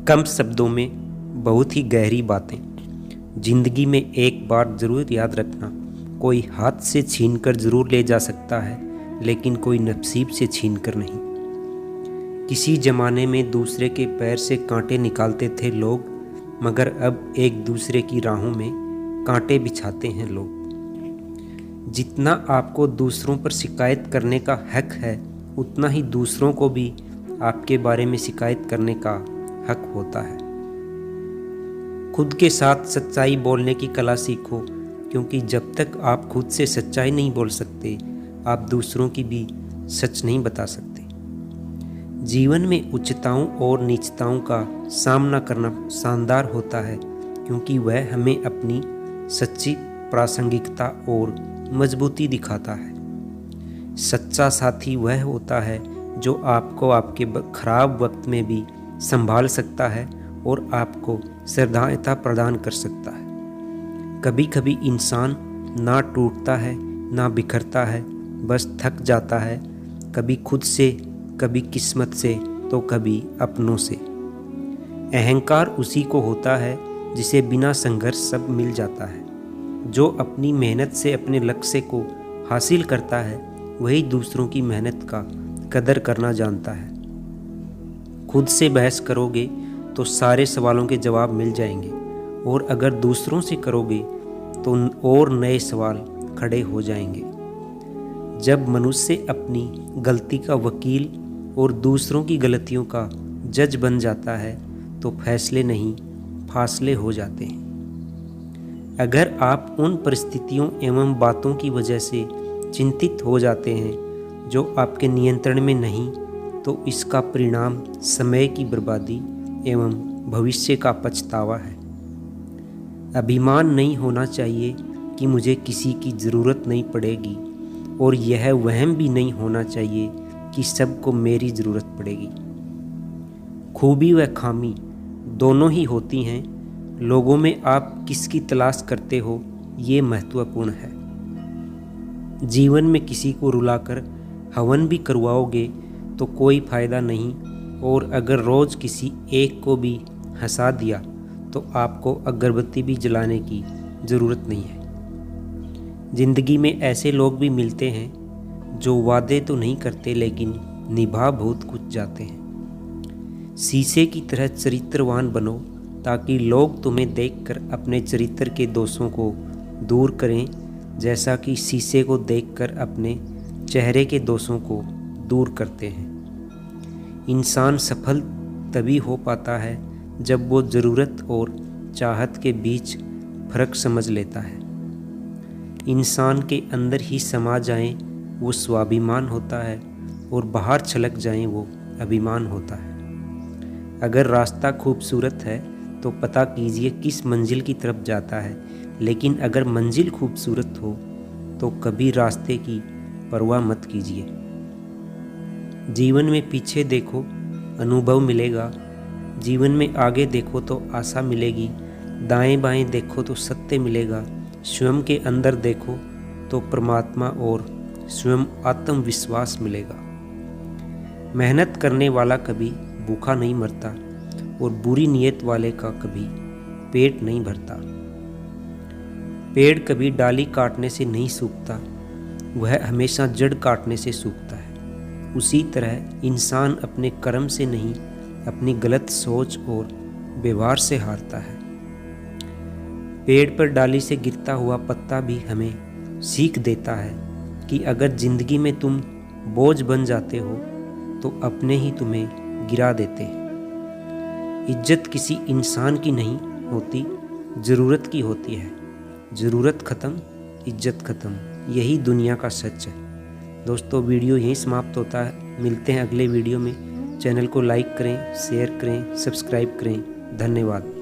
कम शब्दों में बहुत ही गहरी बातें। जिंदगी में एक बार ज़रूर याद रखना, कोई हाथ से छीन कर ज़रूर ले जा सकता है, लेकिन कोई नसीब से छीन कर नहीं। किसी ज़माने में दूसरे के पैर से कांटे निकालते थे लोग, मगर अब एक दूसरे की राहों में कांटे बिछाते हैं लोग। जितना आपको दूसरों पर शिकायत करने का हक है, उतना ही दूसरों को भी आपके बारे में शिकायत करने का हक होता है। खुद के साथ सच्चाई बोलने की कला सीखो, क्योंकि जब तक आप खुद से सच्चाई नहीं बोल सकते, आप दूसरों की भी सच नहीं बता सकते। जीवन में उच्चताओं और नीचताओं का सामना करना शानदार होता है, क्योंकि वह हमें अपनी सच्ची प्रासंगिकता और मजबूती दिखाता है। सच्चा साथी वह होता है जो आपको आपके खराब वक्त में भी संभाल सकता है और आपको श्रद्धांजलि प्रदान कर सकता है। कभी कभी इंसान ना टूटता है ना बिखरता है, बस थक जाता है, कभी खुद से, कभी किस्मत से, तो कभी अपनों से। अहंकार उसी को होता है जिसे बिना संघर्ष सब मिल जाता है। जो अपनी मेहनत से अपने लक्ष्य को हासिल करता है, वही दूसरों की मेहनत का कदर करना जानता है। खुद से बहस करोगे तो सारे सवालों के जवाब मिल जाएंगे, और अगर दूसरों से करोगे तो और नए सवाल खड़े हो जाएंगे। जब मनुष्य अपनी गलती का वकील और दूसरों की गलतियों का जज बन जाता है, तो फैसले नहीं, फासले हो जाते हैं। अगर आप उन परिस्थितियों एवं बातों की वजह से चिंतित हो जाते हैं जो आपके नियंत्रण में नहीं, तो इसका परिणाम समय की बर्बादी एवं भविष्य का पछतावा है। अभिमान नहीं होना चाहिए कि मुझे किसी की ज़रूरत नहीं पड़ेगी, और यह वहम भी नहीं होना चाहिए कि सबको मेरी ज़रूरत पड़ेगी। खूबी व खामी दोनों ही होती हैं। लोगों में आप किसकी तलाश करते हो, ये महत्वपूर्ण है। जीवन में किसी को रुलाकर हवन भी करवाओगे तो कोई फ़ायदा नहीं, और अगर रोज़ किसी एक को भी हंसा दिया तो आपको अगरबत्ती भी जलाने की ज़रूरत नहीं है। ज़िंदगी में ऐसे लोग भी मिलते हैं जो वादे तो नहीं करते, लेकिन निभा बहुत कुछ जाते हैं। शीशे की तरह चरित्रवान बनो, ताकि लोग तुम्हें देखकर अपने चरित्र के दोषों को दूर करें, जैसा कि शीशे को देखकर अपने चेहरे के दोषों को दूर करते हैं। इंसान सफल तभी हो पाता है जब वो ज़रूरत और चाहत के बीच फ़र्क समझ लेता है। इंसान के अंदर ही समा जाए वो स्वाभिमान होता है, और बाहर छलक जाए वो अभिमान होता है। अगर रास्ता खूबसूरत है तो पता कीजिए किस मंजिल की तरफ जाता है, लेकिन अगर मंजिल खूबसूरत हो तो कभी रास्ते की परवाह मत कीजिए। जीवन में पीछे देखो, अनुभव मिलेगा। जीवन में आगे देखो तो आशा मिलेगी। दाएं बाएं देखो तो सत्य मिलेगा। स्वयं के अंदर देखो तो परमात्मा और स्वयं आत्मविश्वास मिलेगा। मेहनत करने वाला कभी भूखा नहीं मरता, और बुरी नीयत वाले का कभी पेट नहीं भरता। पेड़ कभी डाली काटने से नहीं सूखता, वह हमेशा जड़ काटने से सूखता है। उसी तरह इंसान अपने कर्म से नहीं, अपनी गलत सोच और व्यवहार से हारता है। पेड़ पर डाली से गिरता हुआ पत्ता भी हमें सीख देता है कि अगर जिंदगी में तुम बोझ बन जाते हो तो अपने ही तुम्हें गिरा देते हैं। इज्जत किसी इंसान की नहीं होती, ज़रूरत की होती है। ज़रूरत ख़त्म, इज्जत ख़त्म, यही दुनिया का सच है। दोस्तों, वीडियो यहीं समाप्त होता है। मिलते हैं अगले वीडियो में। चैनल को लाइक करें, शेयर करें, सब्सक्राइब करें। धन्यवाद।